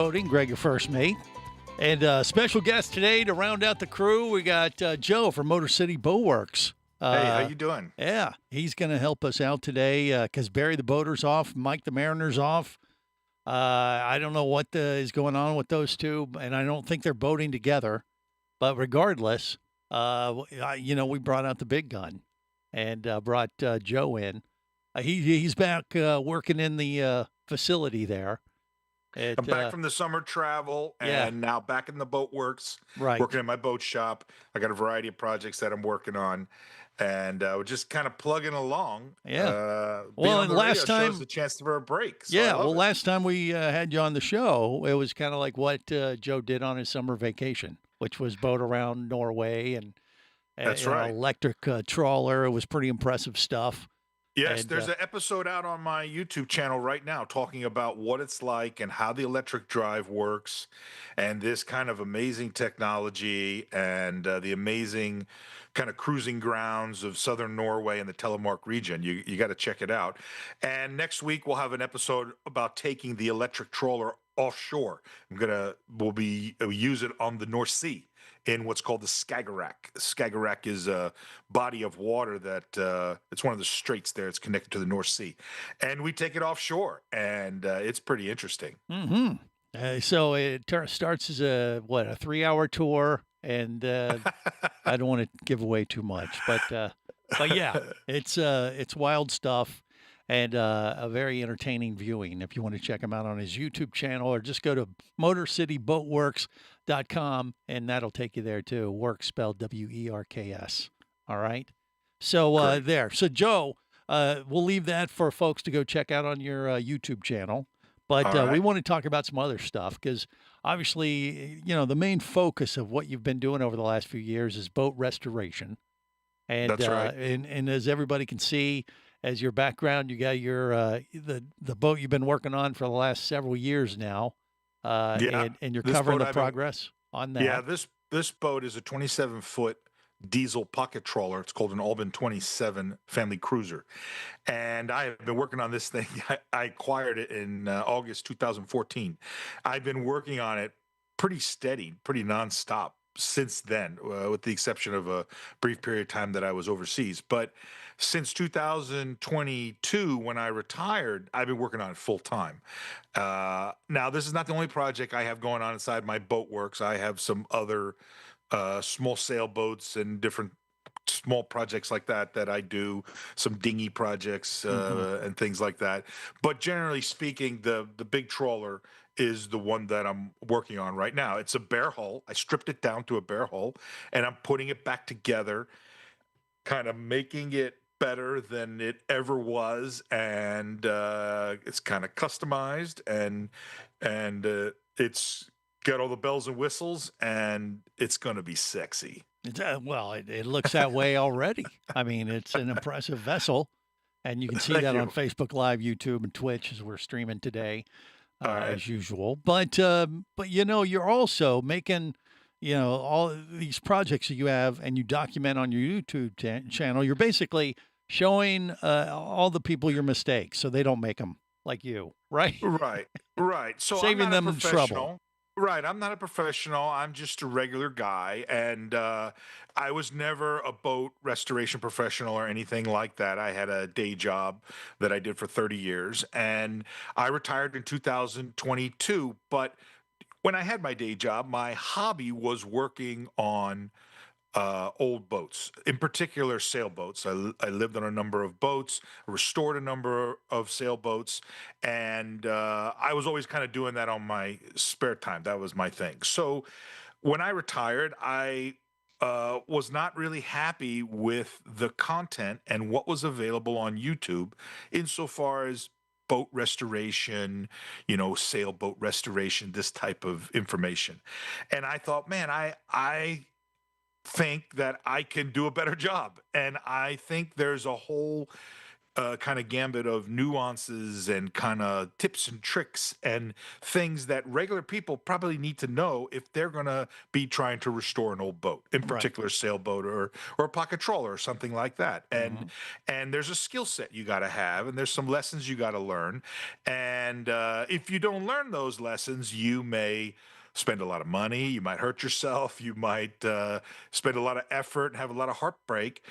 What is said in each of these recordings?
Boating, Greg, your first mate. And special guest today to round out the crew, we got Joe from Motor City Boat Works. Hey, how you doing? Yeah, he's going to help us out today because Barry the Boater's off, Mike the Mariner's off. I don't know what is going on with those two, and I don't think they're boating together. But regardless, we brought out the big gun and brought Joe in. He's back working in the facility there. I'm back from the summer travel Yeah. and now back in the boat works, Right. working in my boat shop. I got a variety of projects that I'm working on, and we're just kind of plugging along. Yeah. Being Well, on and the last radio shows time- the chance for a break. So I Yeah, love well, it. last time we had you on the show, it was kind of like what Joe did on his summer vacation, which was boat around Norway and That's right. electric trawler. It was pretty impressive stuff. Yes, And, there's an episode out on my YouTube channel right now talking about what it's like and how the electric drive works and this kind of amazing technology and the amazing kind of cruising grounds of southern Norway and the Telemark region. You got to check it out. And next week we'll have an episode about taking the electric trawler offshore. We'll use it on the North Sea in what's called the Skagerrak. Skagerrak is a body of water that it's one of the straits there. It's connected to the North Sea, and we take it offshore, and it's pretty interesting. so it starts as a 3-hour tour, and I don't want to give away too much, but yeah, it's wild stuff. And a very entertaining viewing if you want to check him out on his YouTube channel, or just go to motorcityboatworks.com and that'll take you there too. Works spelled WERKS. All right. So Great. there. So Joe, we'll leave that for folks to go check out on your YouTube channel. But All we right. want to talk about some other stuff because obviously, the main focus of what you've been doing over the last few years is boat restoration. And That's right. and as everybody can see, as your background, you got your the boat you've been working on for the last several years now, Yeah, and you're this covering boat the I've been progress on that. Yeah, this boat is a 27-foot diesel pocket trawler. It's called an Albin 27 family cruiser, and I have been working on this thing. I acquired it in August 2014. I've been working on it pretty steady, pretty nonstop since then, with the exception of a brief period of time that I was overseas. But since 2022, when I retired, I've been working on it full time. Now, this is not the only project I have going on inside my boat works. I have some other small sailboats and different small projects like that I do, some dinghy projects hmm and things like that. But generally speaking, the big trawler is the one that I'm working on right now. It's a bare hull. I stripped it down to a bare hull, and I'm putting it back together, kind of making it better than it ever was, and it's kind of customized, and it's got all the bells and whistles, and it's going to be sexy. Well, it looks that way already. I mean, it's an impressive vessel, and you can see Thank that on you. Facebook Live, YouTube, and Twitch as we're streaming today, All right. as usual. But you're also making all these projects that you have, and you document on your YouTube channel. You're basically showing all the people your mistakes, so they don't make them like you, right? Right, right. So I'm Saving not a them trouble. professional. Right, I'm not a professional. I'm just a regular guy, and I was never a boat restoration professional or anything like that. I had a day job that I did for 30 years, and I retired in 2022. But when I had my day job, my hobby was working on old boats, in particular sailboats. I lived on a number of boats, restored a number of sailboats, and I was always kind of doing that on my spare time. That was my thing. So when I retired, I was not really happy with the content and what was available on YouTube insofar as boat restoration, sailboat restoration, this type of information. And I thought, man, I think that I can do a better job. And I think there's a whole kind of gambit of nuances and kind of tips and tricks and things that regular people probably need to know if they're going to be trying to restore an old boat, in Right. particular sailboat or a pocket trawler or something like that. Hmm. And there's a skill set you got to have, and there's some lessons you got to learn. And if you don't learn those lessons, you may spend a lot of money, you might hurt yourself, you might spend a lot of effort and have a lot of heartbreak.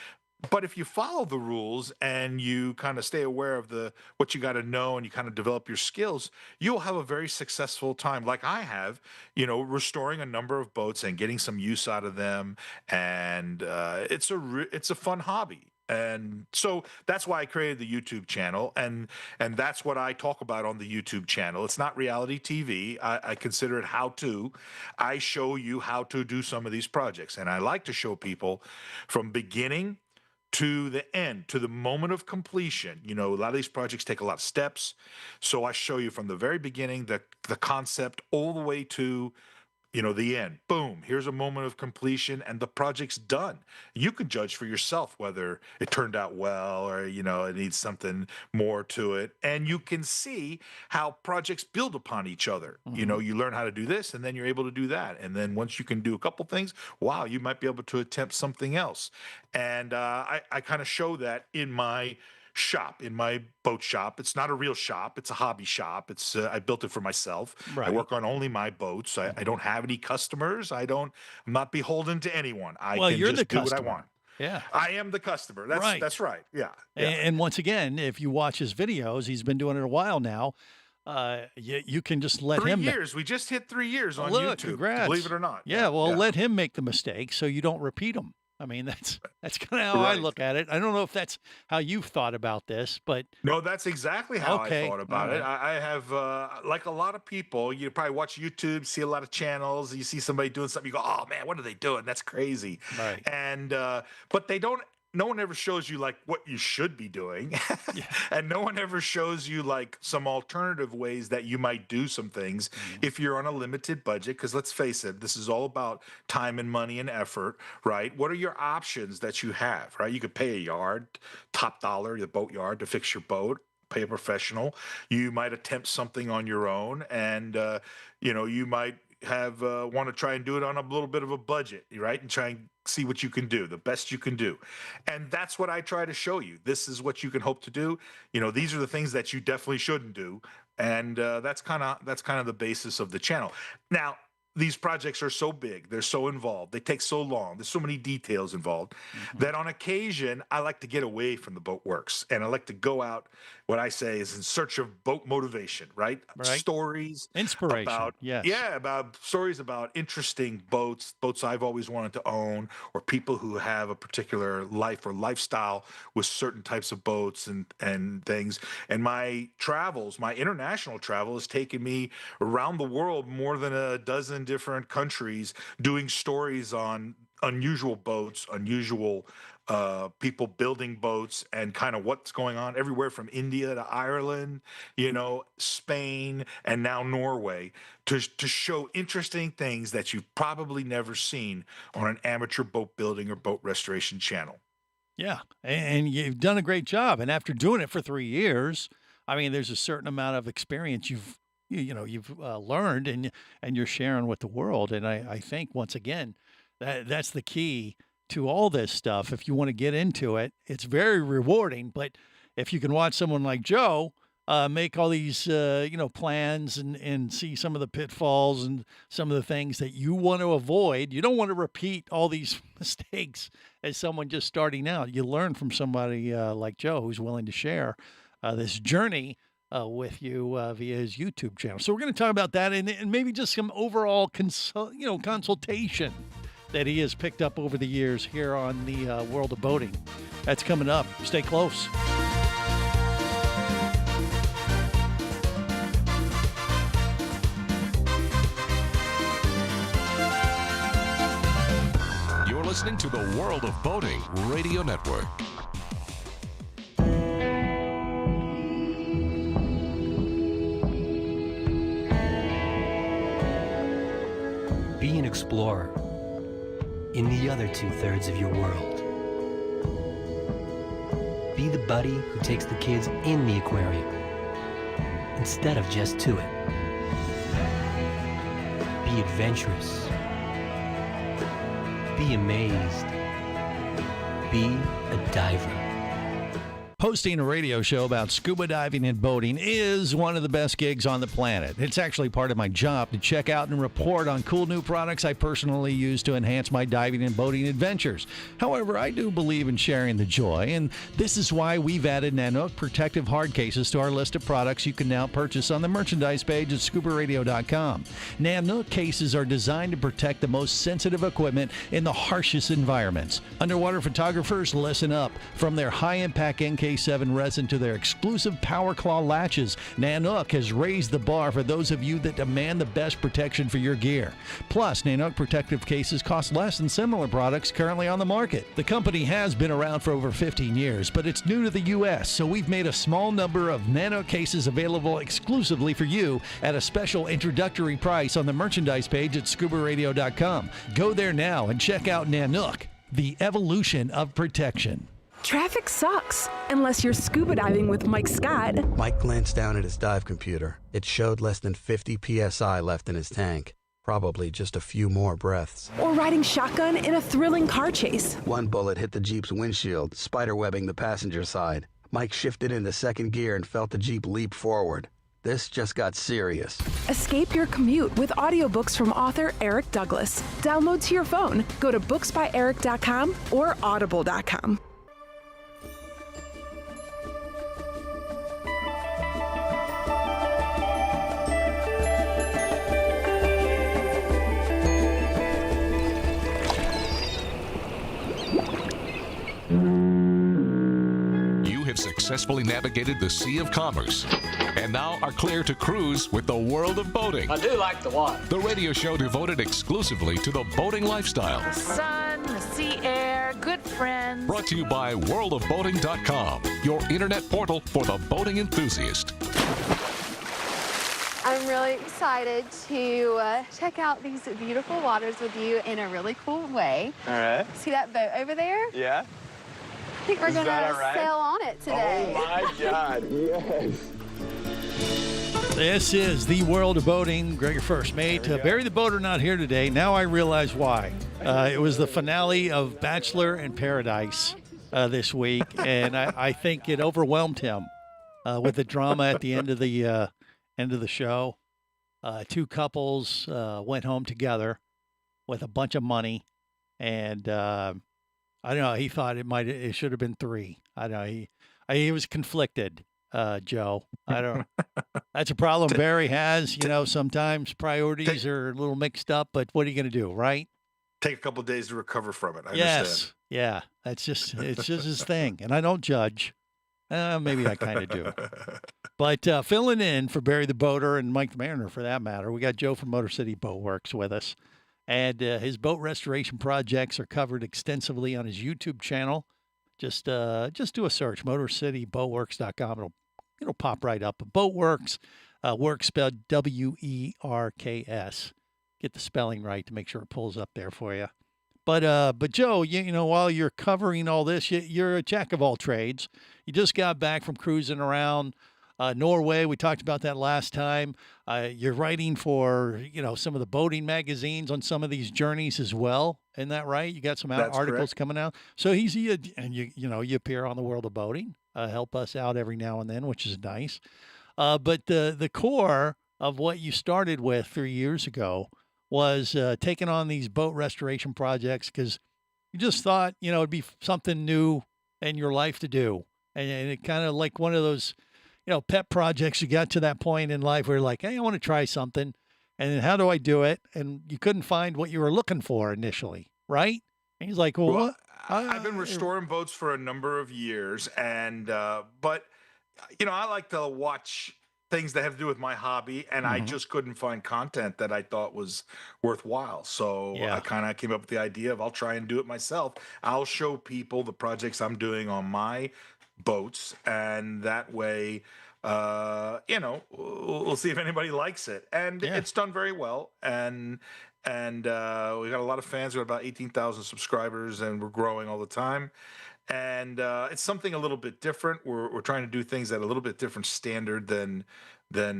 But if you follow the rules and you kind of stay aware of the what you got to know and you kind of develop your skills, you'll have a very successful time, like I have, restoring a number of boats and getting some use out of them. And it's a fun hobby. And so that's why I created the YouTube channel, and that's what I talk about on the YouTube channel. It's not reality TV. I consider it how to. I show you how to do some of these projects, and I like to show people from beginning to the end, to the moment of completion. A lot of these projects take a lot of steps. So I show you from the very beginning, the concept all the way to the end. Boom, here's a moment of completion and the project's done. You can judge for yourself whether it turned out well or, it needs something more to it. And you can see how projects build upon each other. Hmm. You learn how to do this and then you're able to do that. And then once you can do a couple things, wow, you might be able to attempt something else. And I kind of show that in my shop, in my boat shop. It's not a real shop, it's a hobby shop. It's I built it for myself. I Right. work on only my boats. I Hmm. don't have any customers. I'm not beholden to anyone. I Well, can you're the just do what I want. customer. Yeah. I am the customer. That's Right. that's right. Yeah. Yeah. And once again, if you watch his videos, he's been doing it a while now. You can just let 3 him. years. We just hit 3 years Oh, on look, YouTube. Believe it congrats. or not. Yeah, Yeah. well, Yeah. let him make the mistake so you don't repeat them. I mean, that's kind of how I Right. look at it. I don't know if that's how you've thought about this, but No, that's exactly how I okay, thought all about it. right, I have, like a lot of people, you probably watch YouTube, see a lot of channels, you see somebody doing something, you go, oh man, what are they doing? That's crazy. right, And, but they don't, no one ever shows you like what you should be doing. yeah, And no one ever shows you like some alternative ways that you might do some things mhm, if you're on a limited budget. Because let's face it, this is all about time and money and effort, right? What are your options that you have, right? You could pay a yard, top dollar, the boat yard to fix your boat. Pay a professional. You might attempt something on your own, and you might have want to try and do it on a little bit of a budget, right? And try and see what you can do, the best you can do. And that's what I try to show you. This is what you can hope to do. These are the things that you definitely shouldn't do. And that's kind of the basis of the channel. Now, these projects are so big, they're so involved, they take so long, there's so many details involved mhm, that on occasion I like to get away from the boat works and I like to go out, what I say is in search of boat motivation, right? right, Stories inspiration, about, yes, yeah, about stories about interesting boats I've always wanted to own, or people who have a particular life or lifestyle with certain types of boats and things. And my international travel has taken me around the world, more than a dozen different countries, doing stories on unusual boats, unusual people building boats, and kind of what's going on everywhere from India to Ireland, Spain, and now Norway, to show interesting things that you've probably never seen on an amateur boat building or boat restoration channel. yeah, and you've done a great job. And after doing it for 3 years, I mean, there's a certain amount of experience you've learned, and you're sharing with the world. And I think once again, that's the key to all this stuff. If you want to get into it, it's very rewarding. But if you can watch someone like Joe make all these plans and see some of the pitfalls and some of the things that you want to avoid, you don't want to repeat all these mistakes as someone just starting out. You learn from somebody like Joe who's willing to share this journey with you via his YouTube channel. So we're going to talk about that and maybe just some overall consultation that he has picked up over the years here on the World of Boating. That's coming up. Stay close. You're listening to the World of Boating Radio Network. Be an explorer in the other 2/3 of your world. Be the buddy who takes the kids in the aquarium instead of just to it. Be adventurous. Be amazed. Be a diver. Hosting a radio show about scuba diving and boating is one of the best gigs on the planet. It's actually part of my job to check out and report on cool new products I personally use to enhance my diving and boating adventures. However, I do believe in sharing the joy, and this is why we've added Nanook protective hard cases to our list of products you can now purchase on the merchandise page at scubaradio.com. Nanook cases are designed to protect the most sensitive equipment in the harshest environments. Underwater photographers, listen up. From their high-impact NK7 resin to their exclusive Power Claw latches, Nanook has raised the bar for those of you that demand the best protection for your gear. Plus, Nanook protective cases cost less than similar products currently on the market. The company has been around for over 15 years, but it's new to the U.S., so we've made a small number of Nanook cases available exclusively for you at a special introductory price on the merchandise page at scubaradio.com. Go there now and check out Nanook, the evolution of protection. Traffic sucks, unless you're scuba diving with Mike Scott. Mike glanced down at his dive computer. It showed less than 50 psi left in his tank. Probably just a few more breaths. Or riding shotgun in a thrilling car chase. One bullet hit the Jeep's windshield, spiderwebbing the passenger side. Mike shifted into second gear and felt the Jeep leap forward. This just got serious. Escape your commute with audiobooks from author Eric Douglas. Download to your phone. Go to booksbyeric.com or audible.com. Successfully navigated the Sea of Commerce and now are clear to cruise with the world of boating. I do like the water. The radio show devoted exclusively to the boating lifestyle. The sun, the sea air, good friends. Brought to you by worldofboating.com, your internet portal for the boating enthusiast. I'm really excited to check out these beautiful waters with you in a really cool way. All right. See that boat over there? Yeah. I think we're going to sail on it today. Oh my God, yes. This is the world of boating. Gregor First Mate. Barry the Boater not here today. Now I realize why. It was the finale of Bachelor in Paradise this week, and I think it overwhelmed him with the drama at the end of the show. Two couples went home together with a bunch of money, and I don't know. He thought it should have been three. I don't know. He was conflicted, Joe. I don't. That's a problem Barry has. You know, sometimes priorities are a little mixed up. But what are you going to do, right? Take a couple of days to recover from it. I yes. understand. Yeah. It's just his thing, and I don't judge. Maybe I kind of do. But filling in for Barry the Boater and Mike the Mariner, for that matter, we got Joe from Motor City Boat Works with us. And his boat restoration projects are covered extensively on his YouTube channel. Just do a search, MotorCityBoatWorks.com. It'll pop right up. Boatworks, works spelled W-E-R-K-S. Get the spelling right to make sure it pulls up there for you. But Joe, you know, while you're covering all this, you're a jack of all trades. You just got back from cruising around Norway. We talked about that last time. You're writing for, you know, some of the boating magazines on some of these journeys as well. Isn't that right? You got some articles correct. Coming out. So and you appear on the world of boating, help us out every now and then, which is nice. But the core of what you started with 3 years ago was taking on these boat restoration projects because you just thought, you know, it'd be something new in your life to do. And it kind of like one of those, you know, pet projects. You got to that point in life where you're like, hey, I want to try something. And then how do I do it? And you couldn't find what you were looking for initially, right? And he's like, well what? I've been restoring boats for a number of years. And, but, you know, I like to watch things that have to do with my hobby. And I just couldn't find content that I thought was worthwhile. So I kind of came up with the idea of I'll try and do it myself. I'll show people the projects I'm doing on my boats, and that way you know, we'll see if anybody likes it. And it's done very well, and we got a lot of fans. We got about 18,000 subscribers, and we're growing all the time. and it's something a little bit different. We're trying to do things at a little bit different standard than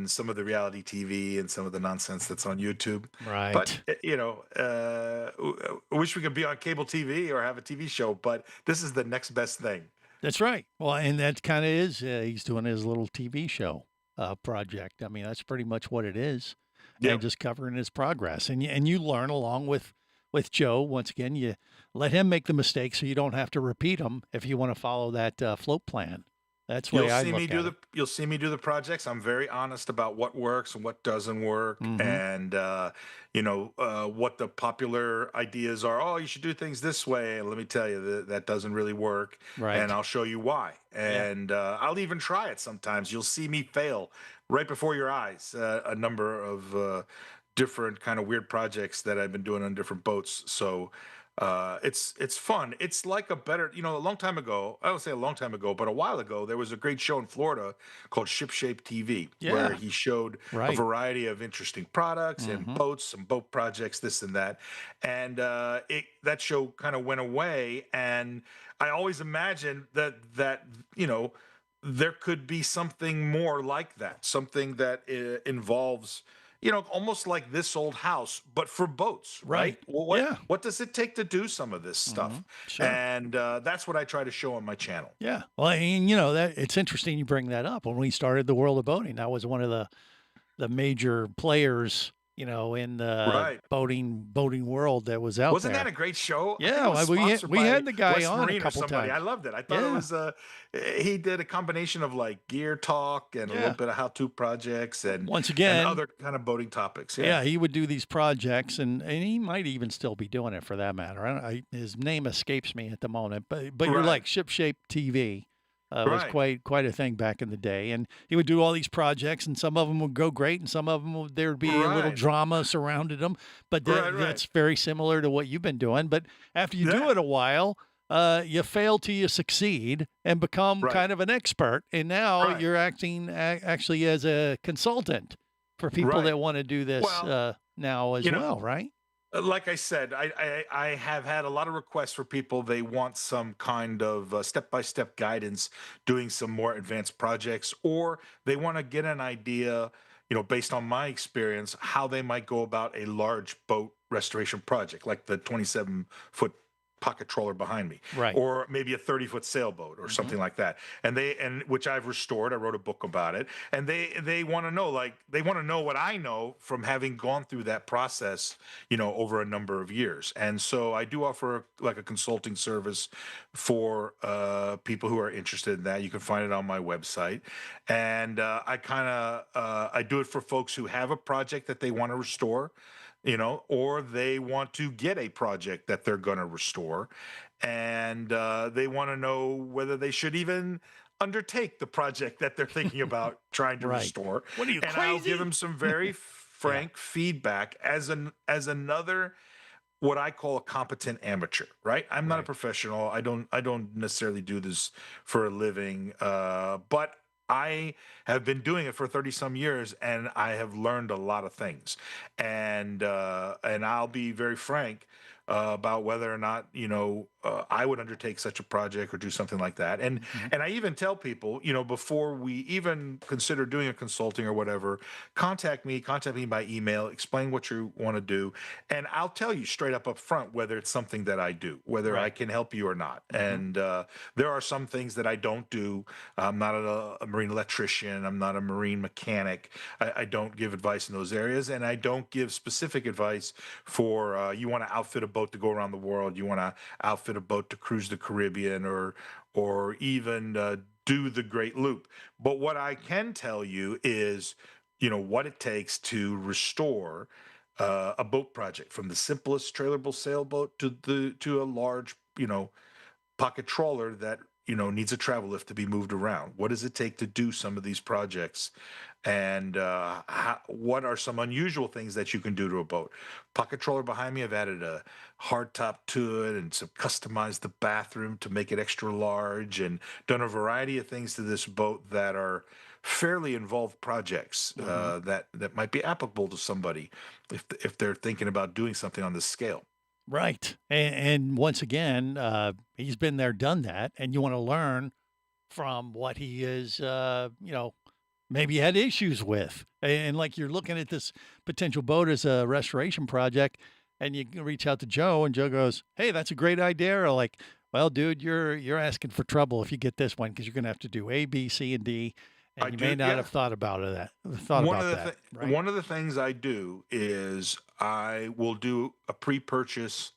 some of the reality TV and some of the nonsense that's on YouTube. But Right. I wish we could be on cable TV or have a TV show, but this is the next best thing. That's right. Well, and that kind of is, he's doing his little TV show project. I mean, that's pretty much what it is. Yep. And just covering his progress. And you learn along with Joe. Once again, you let him make the mistakes so you don't have to repeat them if you want to follow that float plan. That's the way I look at it. You'll see me do the projects. I'm very honest about what works and what doesn't work, Mhm. and what the popular ideas are. Oh, you should do things this way. And let me tell you that doesn't really work, Right. and I'll show you why. Yeah. And I'll even try it sometimes. You'll see me fail right before your eyes. A number of different kind of weird projects that I've been doing on different boats. So it's fun. It's like a long time ago, I don't say a long time ago, but a while ago, there was a great show in Florida called Shipshape TV, where Yeah. he showed a Right. variety of interesting products and Mhm. boats, some boat projects, this and that. And that show kind of went away. And I always imagined that there could be something more like that, something that involves almost like This Old House, but for boats, right? Right. Well, what Yeah. what does it take to do some of this stuff? Mhm. Sure. And that's what I try to show on my channel. Yeah. Well, and that it's interesting you bring that up. When we started the World of Boating, that was one of the major players, in the Right. boating world that was out Wasn't there. that a great show? I think Yeah, it was we sponsored we had by the guy West on a Marine or couple somebody. I times. loved it. I thought it Yeah. was he did a combination of like gear talk and a Yeah. little bit of how-to projects and Once and again, other kind of boating topics. yeah, he would do these projects, and he might even still be doing it for that matter. His name escapes me at the moment, but you're Right. like Shipshape TV was Right. quite a thing back in the day, and he would do all these projects, and some of them would go great, and some of them there would be a little Right. drama surrounded them. But Right, that's right. very similar to what you've been doing. But after you do Yeah. it a while. You fail till you succeed and become Right. kind of an expert, and now Right. you're acting actually as a consultant for people Right. that want to do this Well, now as you know, well, right? Like I said, I have had a lot of requests for people. They want some kind of step-by-step guidance, doing some more advanced projects, or they want to get an idea, based on my experience, how they might go about a large boat restoration project, like the 27-foot pocket tropper behind me, Right. or maybe a 30-foot sailboat or Mhm. something like that. And which I've restored. I wrote a book about it, and they want to know, what I know from having gone through that process, over a number of years. And so I do offer like a consulting service for people who are interested in that. You can find it on my website, and I do it for folks who have a project that they want to restore, or they want to get a project that they're going to restore, and they want to know whether they should even undertake the project that they're thinking about trying to Right. restore. What are you, And I'll crazy? give them some very frank feedback as another, what I call a competent amateur, right? I'm not a Right. professional. I don't necessarily do this for a living, but I have been doing it for 30 some years, and I have learned a lot of things. And I'll be very frank about whether or not I would undertake such a project or do something like that. And Mhm. and I even tell people, before we even consider doing a consulting or whatever, contact me by email, explain what you want to do, and I'll tell you straight up front whether it's something that I do, whether I Right. can help you or not. Mhm. And there are some things that I don't do. I'm not a marine electrician. I'm not a marine mechanic. I don't give advice in those areas, and I don't give specific advice for you want to outfit a boat to go around the world. You want to outfit a boat to cruise the Caribbean, or even do the Great Loop. But what I can tell you is, what it takes to restore a boat project, from the simplest trailerable sailboat to a large, pocket trawler that needs a travel lift to be moved around. What does it take to do some of these projects, and what are some unusual things that you can do to a boat? Pocket trawler behind me, I've added a hard top to it and some customized the bathroom to make it extra large, and done a variety of things to this boat that are fairly involved projects that might be applicable to somebody if they're thinking about doing something on this scale. Right. And once again, he's been there, done that, and you want to learn from what he is, maybe had issues with. And like you're looking at this potential boat as a restoration project, and you can reach out to Joe, and Joe goes, "Hey, that's a great idea." Or like, "Well, dude, you're asking for trouble if you get this one because you're going to have to do A, B, C, and D, and you may not have thought about that. Right? One of the things I do is I will do a pre-purchase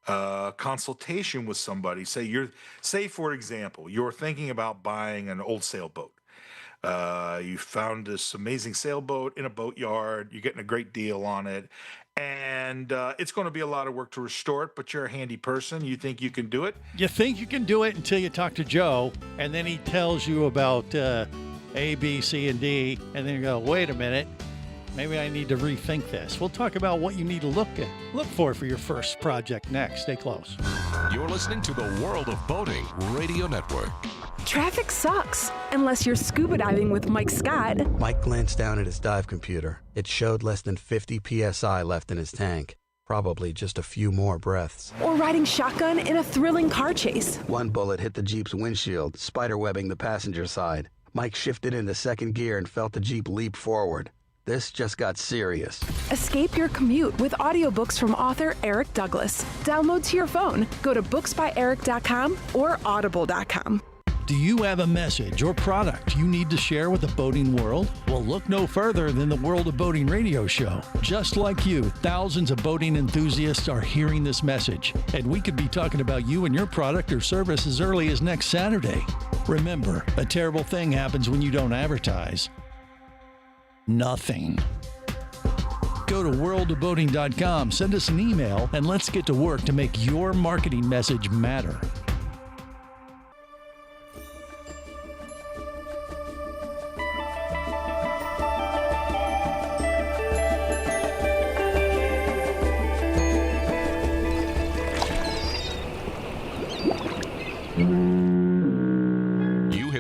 consultation with somebody. Say for example, you're thinking about buying an old sailboat. You found this amazing sailboat in a boatyard. You're getting a great deal on it, and it's going to be a lot of work to restore it. But you're a handy person. You think you can do it. You think you can do it until you talk to Joe, and then he tells you about A, B, C, and D, and then you go, "Wait a minute. Maybe I need to rethink this." We'll talk about what you need to look for your first project next. Stay close. You're listening to the World of Boating Radio Network. Traffic sucks, unless you're scuba diving with Mike Scott. Mike glanced down at his dive computer. It showed less than 50 psi left in his tank. Probably just a few more breaths. Or riding shotgun in a thrilling car chase. One bullet hit the Jeep's windshield, spiderwebbing the passenger side. Mike shifted into second gear and felt the Jeep leap forward. This just got serious. Escape your commute with audiobooks from author Eric Douglas. Download to your phone. Go to booksbyeric.com or audible.com. Do you have a message or product you need to share with the boating world? Well, look no further than the World of Boating radio show. Just like you, thousands of boating enthusiasts are hearing this message, and we could be talking about you and your product or service as early as next Saturday. Remember, a terrible thing happens when you don't advertise. Nothing. Go to worldofboating.com, send us an email, and let's get to work to make your marketing message matter.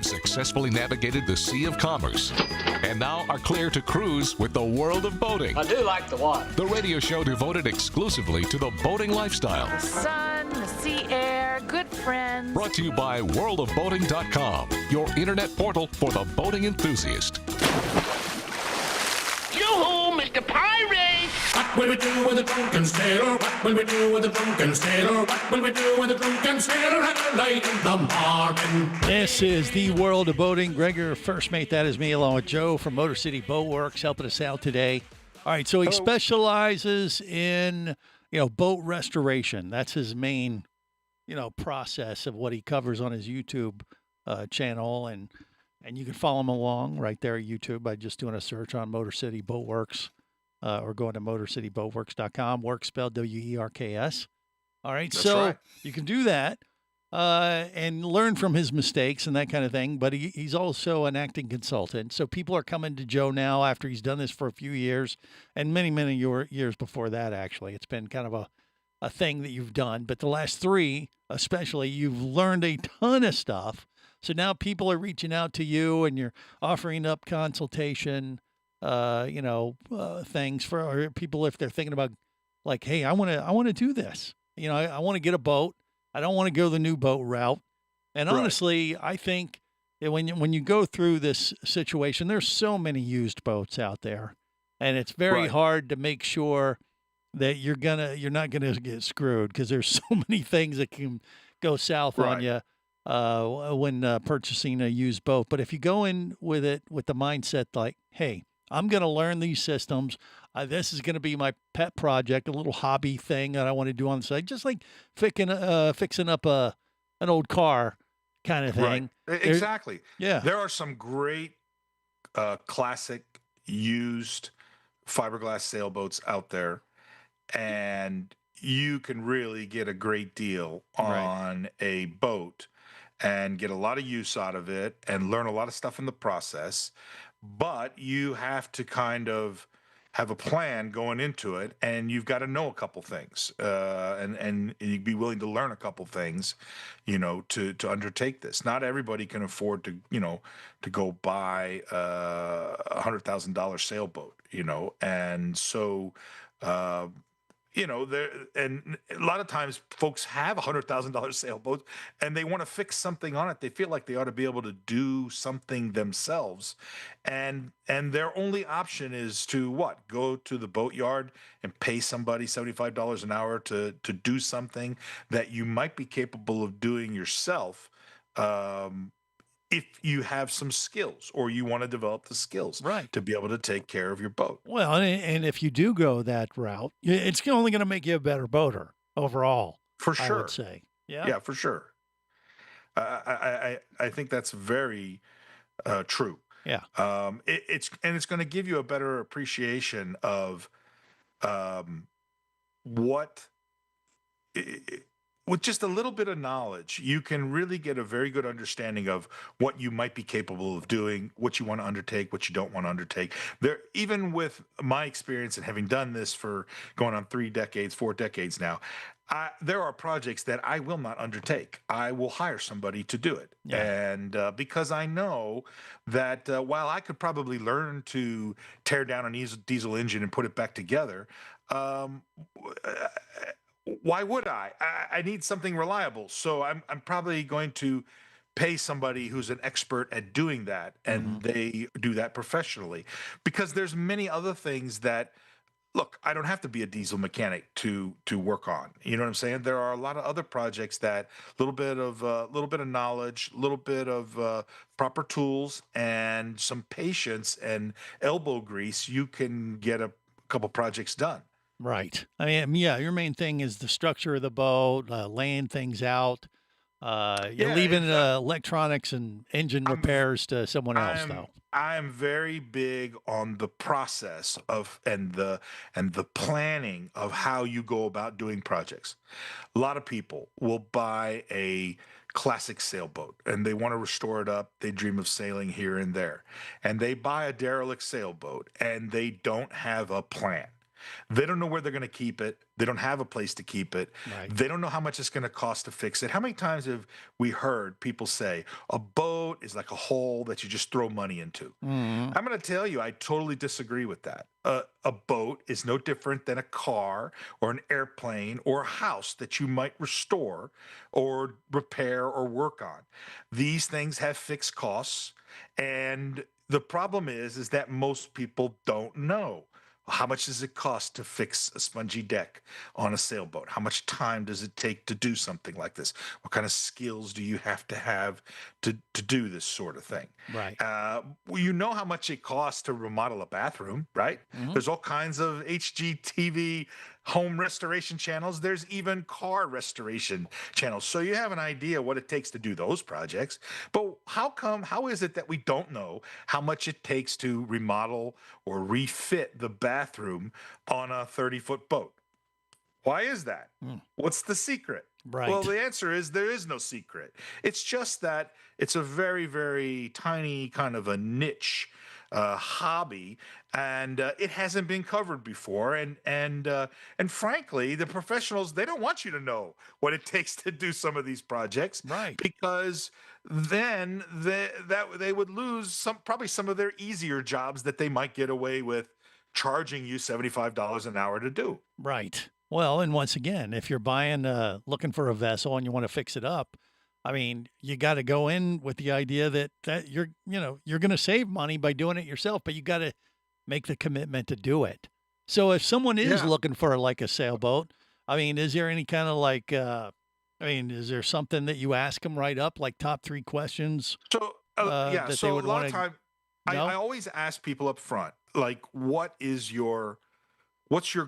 Successfully navigated the Sea of Commerce and now are clear to cruise with the World of Boating. I do like the water. The radio show devoted exclusively to the boating lifestyle. The sun, the sea air, good friends. Brought to you by worldofboating.com, your internet portal for the boating enthusiast. Yoo-hoo, Mr. Pirate! What will we do with a drunken sailor? What will we do with a drunken sailor? What will we do with a drunken sailor at the light in the morning? This is the World of Boating. Gregor, first mate, that is me, along with Joe from Motor City Boat Works, helping us out today. All right, so he specializes in, boat restoration. That's his main, process of what he covers on his YouTube channel, and you can follow him along right there at YouTube by just doing a search on Motor City Boat Works. Or going to motorcityboatworks.com, work spelled W-E-R-K-S. All right, Right. You can do that and learn from his mistakes and that kind of thing. But he's also an acting consultant. So people are coming to Joe now after he's done this for a few years and many, many years before that, actually. It's been kind of a thing that you've done. But the last 3, especially, you've learned a ton of stuff. So now people are reaching out to you and you're offering up consultation. Things for people if they're thinking about, like, hey, I want to do this. I want to get a boat. I don't want to go the new boat route. And honestly, I think that when you go through this situation, there's so many used boats out there, and it's very hard to make sure that you're not gonna get screwed because there's so many things that can go south on you when purchasing a used boat. But if you go in with it with the mindset like, hey, I'm going to learn these systems. This is going to be my pet project, a little hobby thing that I want to do on the side, just like fixing up an old car kind of thing. Right. Exactly. Yeah. There are some great classic used fiberglass sailboats out there, and you can really get a great deal on a boat and get a lot of use out of it and learn a lot of stuff in the process. But you have to kind of have a plan going into it, and you've got to know a couple things, and you'd be willing to learn a couple things, to undertake this. Not everybody can afford to, to go buy $100,000 sailboat, and so, you know, there and a lot of times folks have $100,000 sailboats and they want to fix something on it. They feel like they ought to be able to do something themselves, and their only option is to what? Go to the boatyard and pay somebody $75 an hour to do something that you might be capable of doing yourself. Um, if you have some skills or you want to develop the skills Right. to be able to take care of your boat. Well, and if you do go that route, it's only going to make you a better boater overall, For I sure. would say. Yeah. Yeah, for sure. I think that's very true. Yeah. It's going to give you a better appreciation of what with just a little bit of knowledge, you can really get a very good understanding of what you might be capable of doing, what you want to undertake, what you don't want to undertake. There, even with my experience and having done this for going on 3 decades, 4 decades now, there are projects that I will not undertake. I will hire somebody to do it. Yeah. And because I know that while I could probably learn to tear down an diesel engine and put it back together, um, why would I? I need something reliable. So I'm probably going to pay somebody who's an expert at doing that, and they do that professionally. Because there's many other things that, look, I don't have to be a diesel mechanic to work on. You know what I'm saying? There are a lot of other projects that little bit of knowledge, a little bit of proper tools, and some patience and elbow grease, you can get a couple projects done. Right. I mean, yeah, your main thing is the structure of the boat, laying things out. You're Yeah, leaving exactly. electronics and engine I'm repairs to someone else, I'm though. I'm very big on the process of and the planning of how you go about doing projects. A lot of people will buy a classic sailboat and they want to restore it up. They dream of sailing here and there. And they buy a derelict sailboat and they don't have a plan. They don't know where they're going to keep it. They don't have a place to keep it. Right. They don't know how much it's going to cost to fix it. How many times have we heard people say a boat is like a hole that you just throw money into? Mhm. I'm going to tell you, I totally disagree with that. A boat is no different than a car or an airplane or a house that you might restore or repair or work on. These things have fixed costs, and the problem is that most people don't know. How much does it cost to fix a spongy deck on a sailboat? How much time does it take to do something like this? What kind of skills do you have to do this sort of thing? Right. Well, you know how much it costs to remodel a bathroom, right? Mhm. There's all kinds of HGTV home restoration channels. There's even car restoration channels. So you have an idea what it takes to do those projects. But how is it that we don't know how much it takes to remodel or refit the bathroom on a 30-foot boat? Why is that? Mm. What's the secret? Right. Well, the answer is there is no secret. It's just that it's a very, very tiny kind of a niche hobby, and it hasn't been covered before. And frankly, the professionals, they don't want you to know what it takes to do some of these projects, Right. because then they would lose probably some of their easier jobs that they might get away with charging you $75 an hour to do. Right. Well, and once again, if you're buying, looking for a vessel and you want to fix it up, I mean, you got to go in with the idea that you're going to save money by doing it yourself, but you got to make the commitment to do it. So if someone is Yeah. looking for like a sailboat, I mean, is there any kind of like, is there something that you ask them right up, like top 3 questions So yeah, that they so a would lot want of to time I know? always ask people up front, like, what's your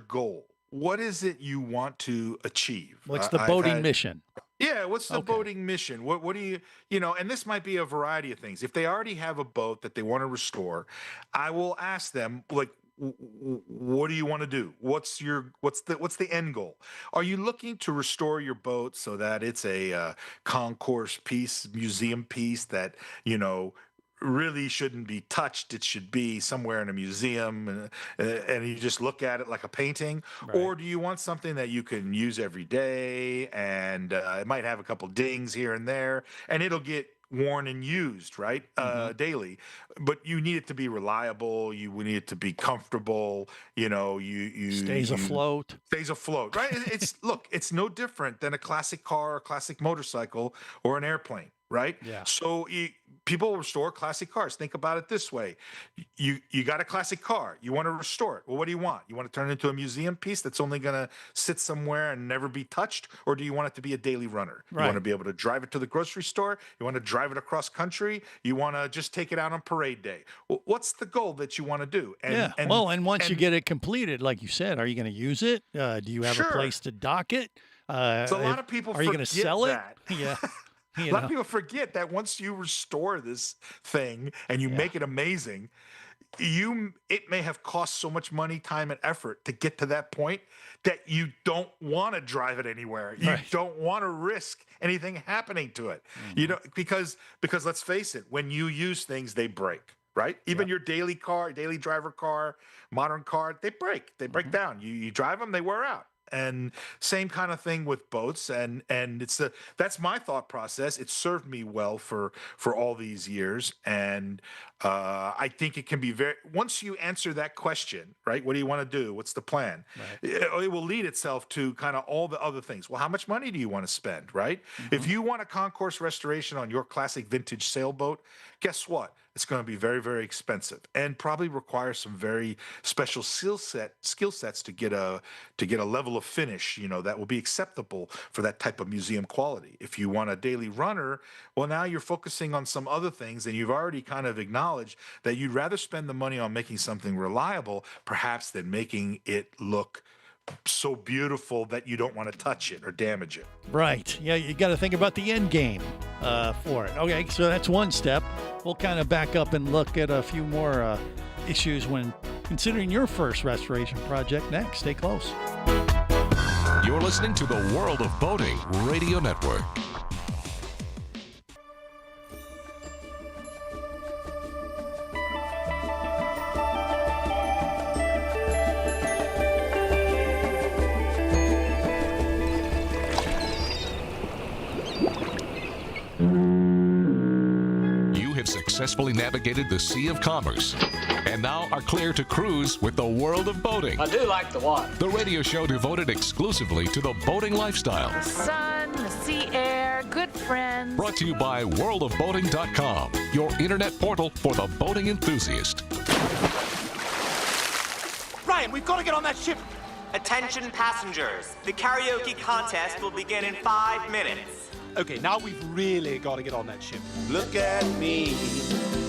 goal? What is it you want to achieve? What's the I've boating had mission? Yeah, what's the Okay. boating mission? What do you know, and this might be a variety of things. If they already have a boat that they want to restore, I will ask them, like, what do you want to do? What's the end goal? Are you looking to restore your boat so that it's a concourse piece, museum piece that, really shouldn't be touched? It should be somewhere in a museum, and you just look at it like a painting. Right. Or do you want something that you can use every day, and it might have a couple dings here and there, and it'll get worn and used, right? Daily, but you need it to be reliable. You need it to be comfortable. You Stays afloat. Stays afloat, right? It's look, it's no different than a classic car, a classic motorcycle, or an airplane, right? Yeah. So people restore classic cars. Think about it this way: you got a classic car, you want to restore it. Well, what do you want? You want to turn it into a museum piece that's only going to sit somewhere and never be touched, or do you want it to be a daily runner? You Right. want to be able to drive it to the grocery store. You want to drive it across country. You want to just take it out on parade day. Well, what's the goal that you want to do? And once you get it completed, like you said, are you going to use it? Do you have a Sure. place to dock it? So a lot of people are you going to forget sell that. it? Yeah. A lot of people forget that once you restore this thing and you make it amazing, it may have cost so much money, time, and effort to get to that point that you don't want to drive it anywhere. You don't want to risk anything happening to it. Because let's face it, when you use things, they break. Right? Even your daily driver car, modern car, they break. They break down. You drive them, they wear out. And same kind of thing with boats, and that's my thought process. It served me well for all these years, and I think it can be once you answer that question, right? What do you want to do? What's the plan? Right. It will lead itself to kind of all the other things. Well, how much money do you want to spend, right? If you want a concourse restoration on your classic vintage sailboat, guess what? It's going to be very, very expensive and probably require some very special skill sets to get a level of finish, that will be acceptable for that type of museum quality. If you want a daily runner, well, now you're focusing on some other things, and you've already kind of acknowledged that you'd rather spend the money on making something reliable, perhaps, than making it look so beautiful that you don't want to touch it or damage it. Right. Yeah, you got to think about the end game for it. Okay, so that's one step. We'll kind of back up and look at a few more issues when considering your first restoration project next. Stay close. You're listening to the World of Boating Radio Network. Successfully navigated the Sea of Commerce and now are clear to cruise with the World of Boating. I do like the water. The radio show devoted exclusively to the boating lifestyle. The sun, the sea air, good friends. Brought to you by worldofboating.com, your internet portal for the boating enthusiast. Ryan, we've got to get on that ship. Attention passengers. The karaoke contest will begin in 5 minutes. Okay, now we've really got to get on that ship. Look at me,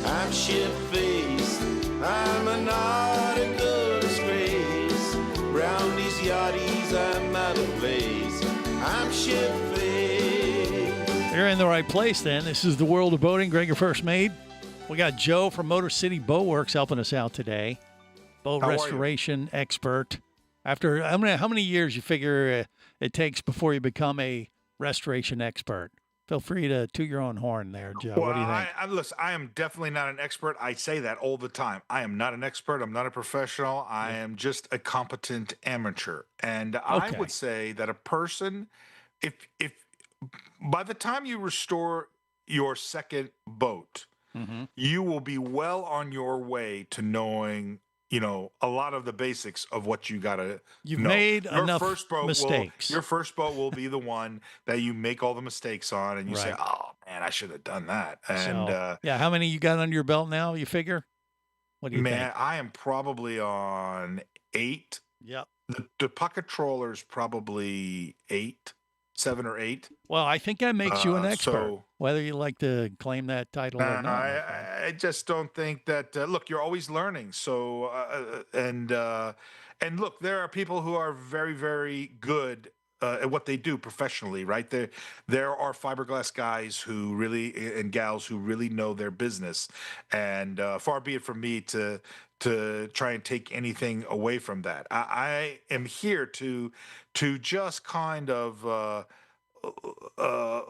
I'm ship-faced. I'm a nautical disgrace. Round these yachties, I'm out of place. I'm ship-faced. You're in the right place then. This is the World of Boating. Greg, your first mate. We got Joe from Motor City Boat Works helping us out today. Boat restoration expert. After how many years you figure it takes before you become a restoration expert? Feel free to toot your own horn there, Joe. Well, what do you think? Listen, I am definitely not an expert. I say that all the time. I am not an expert. I'm not a professional. I am just a competent amateur. And I would say that a person, if by the time you restore your second boat, you will be well on your way to knowing a lot of the basics of what you got to You've made enough mistakes. Your first boat will be the one that you make all the mistakes on, and you say, oh, man, I should have done that. And how many you got under your belt now, you figure? What do you think? I am probably on 8. Yep. The pocket trawler's probably 7 or 8. Well, I think that makes you an expert, so, whether you like to claim that title or not. I just don't think that. Look, you're always learning. So, and look, there are people who are very, very good at what they do professionally, right? There are fiberglass guys who really and gals who really know their business, and far be it from me to try and take anything away from that. I am here to just kind of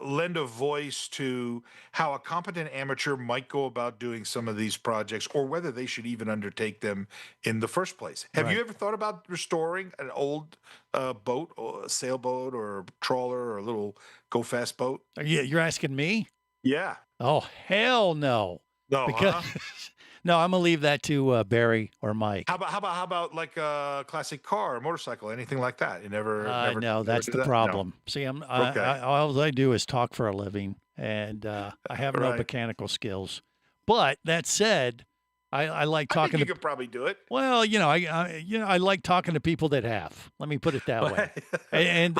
lend a voice to how a competent amateur might go about doing some of these projects, or whether they should even undertake them in the first place. Have you ever thought about restoring an old boat, or a sailboat, or a trawler, or a little go-fast boat? You're asking me? Yeah. Oh, hell no. No, Because no, I'm gonna leave that to Barry or Mike. How about like a classic car or motorcycle, anything like that? You never No, never that's do the that? No. problem. See, Okay. all I do is talk for a living, and I have no Right. mechanical skills. But that said, I like I talking think you to. could probably do it. Well, I like talking to people that have. Let me put it that way. And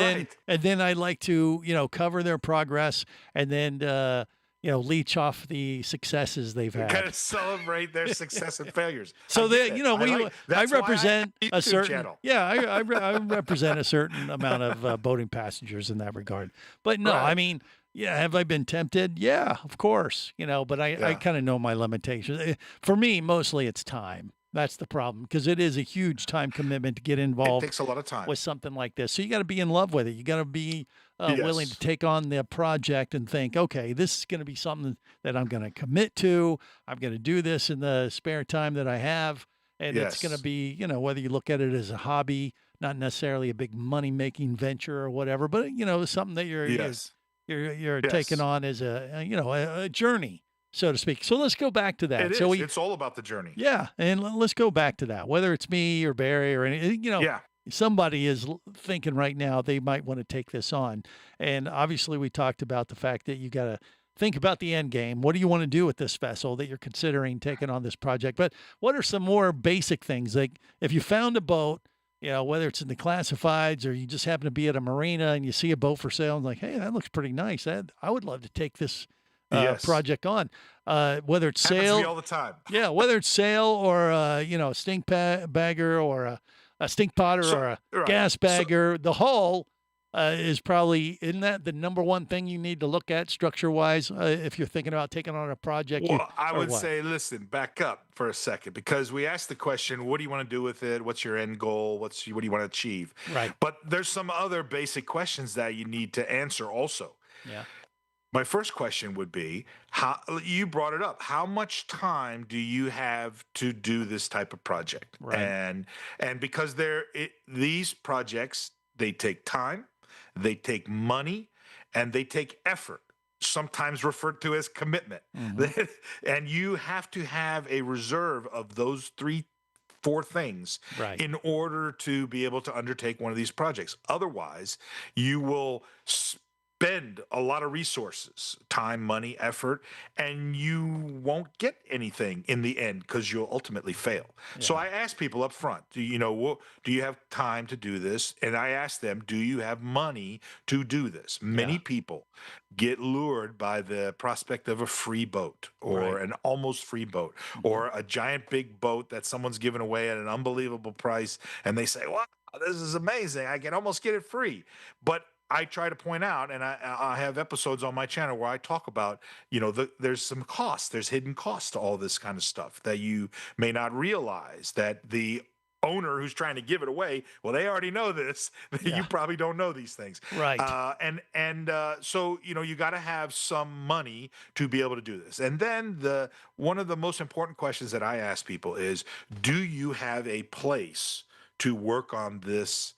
then I like to, cover their progress and then leech off the successes they've Kind had. of celebrate their success and failures. So I that get it. I That's why represent have a YouTube certain channel. I represent a certain amount of boating passengers in that regard. But no, Right. I mean, yeah, have I been tempted? Yeah, of course, but I Yeah. kind of know my limitations. For me, mostly it's time. That's the problem because it is a huge time commitment to get It involved takes a lot of time. with something like this. So you got to be in love with it. You got to be willing to Yes. take on the project and think, okay, this is going to be something that I'm going to commit to. I'm going to do this in the spare time that I have. And it's going Yes. to be, whether you look at it as a hobby, not necessarily a big money making venture or whatever, but, something that you're Yes. taking Yes. on as a journey, so to speak. So let's go back to that. It is. So It's all about the journey. yeah, and let's go back to that. Whether it's me or Barry or any, Yeah. somebody is thinking right now they might want to take this on. And obviously, we talked about the fact that you got to think about the end game. What do you want to do with this vessel that you're considering taking on this project? But what are some more basic things? Like if you found a boat, whether it's in the classifieds or you just happen to be at a marina and you see a boat for sale and like, hey, that looks pretty nice. I would love to take this Yes. project on. Whether it's Happens to me sail, all the time. yeah, whether it's sail or a stink bagger or a stink potter So- or a right. gas So- bagger, the hull is probably, isn't that the number one thing you need to look at structure wise if you're thinking about taking on a project? Well, I or would what? say, listen, back up for a second, because we asked the question, what do you want to do with it? What's your end goal? What do you want to achieve? Right. But there's some other basic questions that you need to answer also. Yeah. My first question would be, how you brought it up. How much time do you have to do this type of project? Right. And because these projects, they take time, they take money, and they take effort, sometimes referred to as commitment. Mhm. And you have to have a reserve of those 4 things Right. in order to be able to undertake one of these projects. Otherwise, you will spend a lot of resources, time, money, effort, and you won't get anything in the end because you'll ultimately fail. So I ask people up front, do you have time to do this? And I ask them, do you have money to do this? Many people get lured by the prospect of a free boat or Right. an almost free boat or a giant big boat that someone's giving away at an unbelievable price. And they say, wow, this is amazing. I can almost get it free. But I try to point out, and I have episodes on my channel where I talk about, there's some costs, there's hidden costs to all this kind of stuff that you may not realize, that the owner who's trying to give it away, well, they already know this. Yeah. You probably don't know these things. Right. So, you got to have some money to be able to do this. And then one of the most important questions that I ask people is, do you have a place to work on this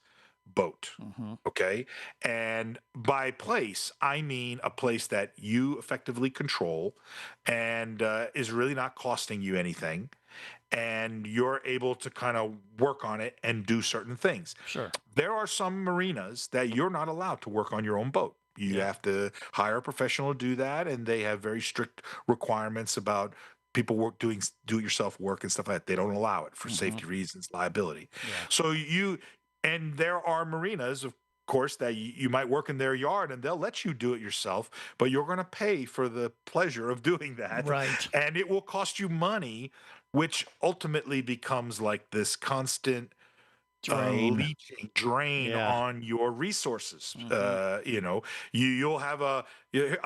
boat? Mhm. Okay. And by place, I mean a place that you effectively control and is really not costing you anything. And you're able to kind of work on it and do certain things. Sure. There are some marinas that you're not allowed to work on your own boat. You have to hire a professional to do that. And they have very strict requirements about people doing do-it-yourself work and stuff like that. They don't allow it for safety reasons, liability. Yeah. So and there are marinas, of course, that you might work in their yard and they'll let you do it yourself, but you're going to pay for the pleasure of doing that. Right. And it will cost you money, which ultimately becomes like this constant Drain. drain Yeah. on your resources. You'll have I'll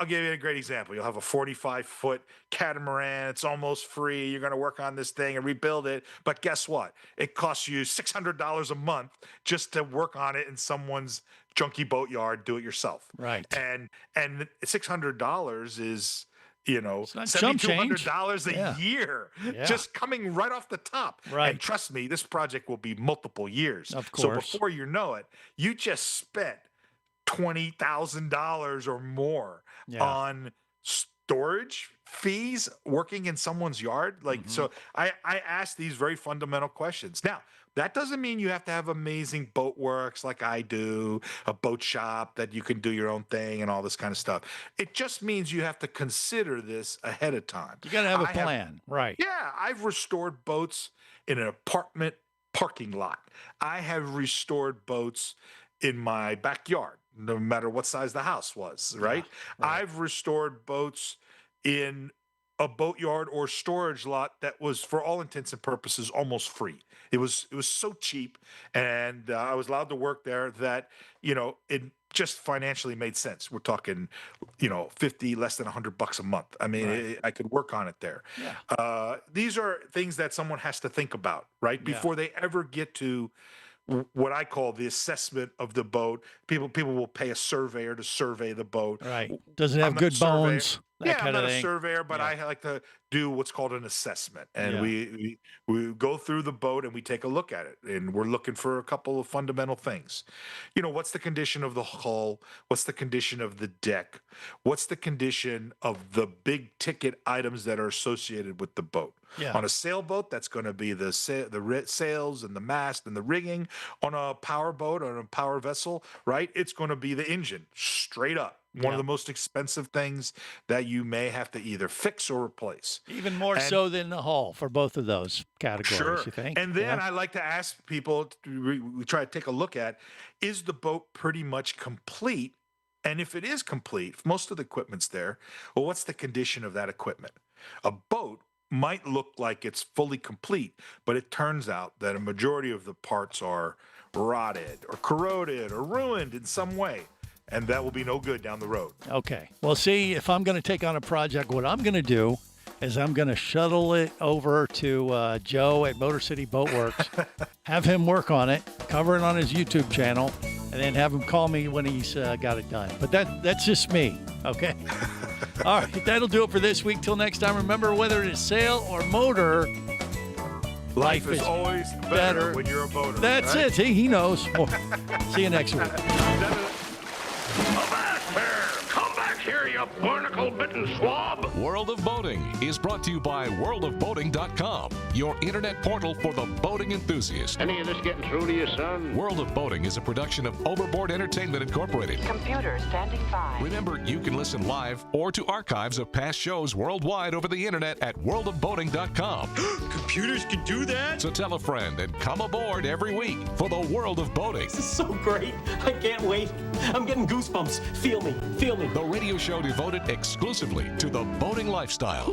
give you a great example. You'll have a 45-foot catamaran. It's almost free. You're going to work on this thing and rebuild it. But guess what? It costs you $600 a month just to work on it in someone's junky boat yard, do it yourself. Right. And $600 is, not chump change. $7,200 a Yeah. year, Yeah. just coming right off the top. Right. And trust me, this project will be multiple years. Of So course. before you know it, you just spent $20,000 or more Yeah. on storage fees working in someone's yard? Like, so I ask these very fundamental questions. Now, that doesn't mean you have to have amazing boat works like I do, a boat shop that you can do your own thing and all this kind of stuff. It just means you have to consider this ahead of time. You got to have a plan, right? Yeah, I've restored boats in an apartment parking lot. I have restored boats in my backyard, no matter what size the house was, right? I've restored boats in a boatyard or storage lot that was, for all intents and purposes, almost free. It was so cheap, and I was allowed to work there that, you know, it just financially made sense. We're talking, you know, less than $100 a month. I mean, I could work on it there. Yeah. These are things that someone has to think about, right? Before they ever get to what I call the assessment of the boat. People will pay a surveyor to survey the boat. Right. Does it have good bones? Yeah, I'm not a surveyor, but I like to do what's called an assessment. And we go through the boat and we take a look at it. And we're looking for a couple of fundamental things. You know, what's the condition of the hull? What's the condition of the deck? What's the condition of the big ticket items that are associated with the boat? Yeah. On a sailboat, that's going to be the sails and the mast and the rigging. On a power boat, on a power vessel, right? It's going to be the engine, straight up. One of the most expensive things that you may have to either fix or replace. Even more so than the hull for both of those categories, you think? And then I like to ask people, we try to take a look at, is the boat pretty much complete? And if it is complete, most of the equipment's there, well, what's the condition of that equipment? A boat might look like it's fully complete, but it turns out that a majority of the parts are rotted or corroded or ruined in some way. And that will be no good down the road. Okay. Well, see, if I'm going to take on a project, what I'm going to do is I'm going to shuttle it over to Joe at Motor City Boat Works, have him work on it, cover it on his YouTube channel, and then have him call me when he's got it done. But that's just me, okay? All right, that'll do it for this week. Till next time, remember, whether it is sail or motor, life is always better when you're a boater. That's it. He knows. See you next week. Here, you barnacle-bitten swab. World of Boating is brought to you by worldofboating.com, your internet portal for the boating enthusiast. Any of this getting through to you, son? World of Boating is a production of Overboard Entertainment Incorporated. Computer standing by. Remember, you can listen live or to archives of past shows worldwide over the internet at worldofboating.com. Computers can do that? So tell a friend and come aboard every week for the World of Boating. This is so great. I can't wait. I'm getting goosebumps. Feel me. Feel me. The radio show devoted exclusively to the boating lifestyle.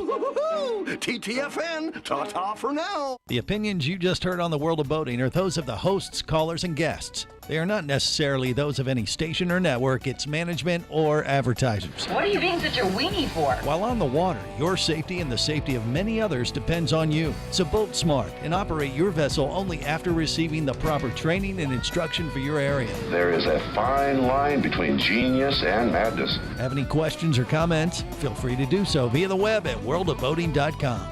TTFN, ta-ta for now. The opinions you just heard on the World of Boating are those of the hosts, callers, and guests. They are not necessarily those of any station or network, its management, or advertisers. What are you being such a weenie for? While on the water, your safety and the safety of many others depends on you. So boat smart and operate your vessel only after receiving the proper training and instruction for your area. There is a fine line between genius and madness. Have any questions or comments? Feel free to do so via the web at worldofboating.com.